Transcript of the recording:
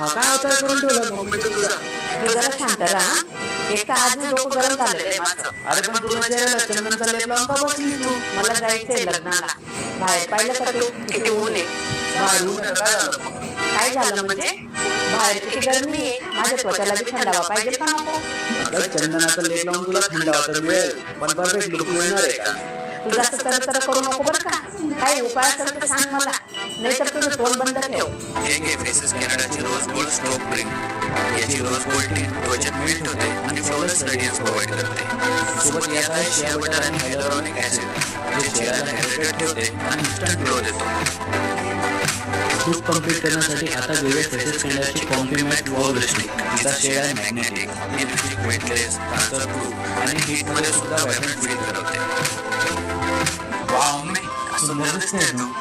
हा काय अवतार करून ठेवला मम्मी तुझा? तू जरा शांत राहा. एक तर आज डोकं गरम झालेलं आहे माझं. अरे पण पूर्ण चेहऱ्याला चंदनचा लेप लावून का बसली तू? मला जायचंय लग्नाला. बाहेर पाहिलं का तू किती ऊन आहे? बाहेर ऊन आहे, काय झालं मग? काय झालं म्हणजे? बाहेर किती गरमी आहे. माझ्या त्वचाला बी थंडावा पाहिजे का नको? अगं चंदनाचा लेप लावून तुला थंडावा तर मिळेल, पण परफेक्ट लुक मिळणार आहे का? तू जास्त तर करू नको बरं का. काही उपाय असेल तर सांग मला, नाहीतर तुझं तोंड बंद ठेव. हे फेसेस कॅनडाची रोज गोल्ड स्ट्रोक ड्रिंक. याची रोज गोल्ड टी त्वचेत मिल्ट होते आणि फ्लॉलेस रेडियन्स प्रोव्हाइड करते. सोबत यात आहे शिया बटर आणि हायलोरॉनिक ऍसिड, जे चेहऱ्याला हायड्रेटेड ठेवते आणि इन्स्टंट ग्लो देतो. लूक कम्प्लीट करण्यासाठी आता वेगळे फेसेस कॅनडाची कॉम्प्लिमेंट वॉल लिपस्टिक. तिचा शेड आहे मॅग्नेटिक, ही लिपस्टिक वेटलेस, ट्रान्सफर प्रूफ आणि हीटमध्ये सुद्धा व्हायब्रंट फील करवते. वाव, मी सुंदर दिसते तू.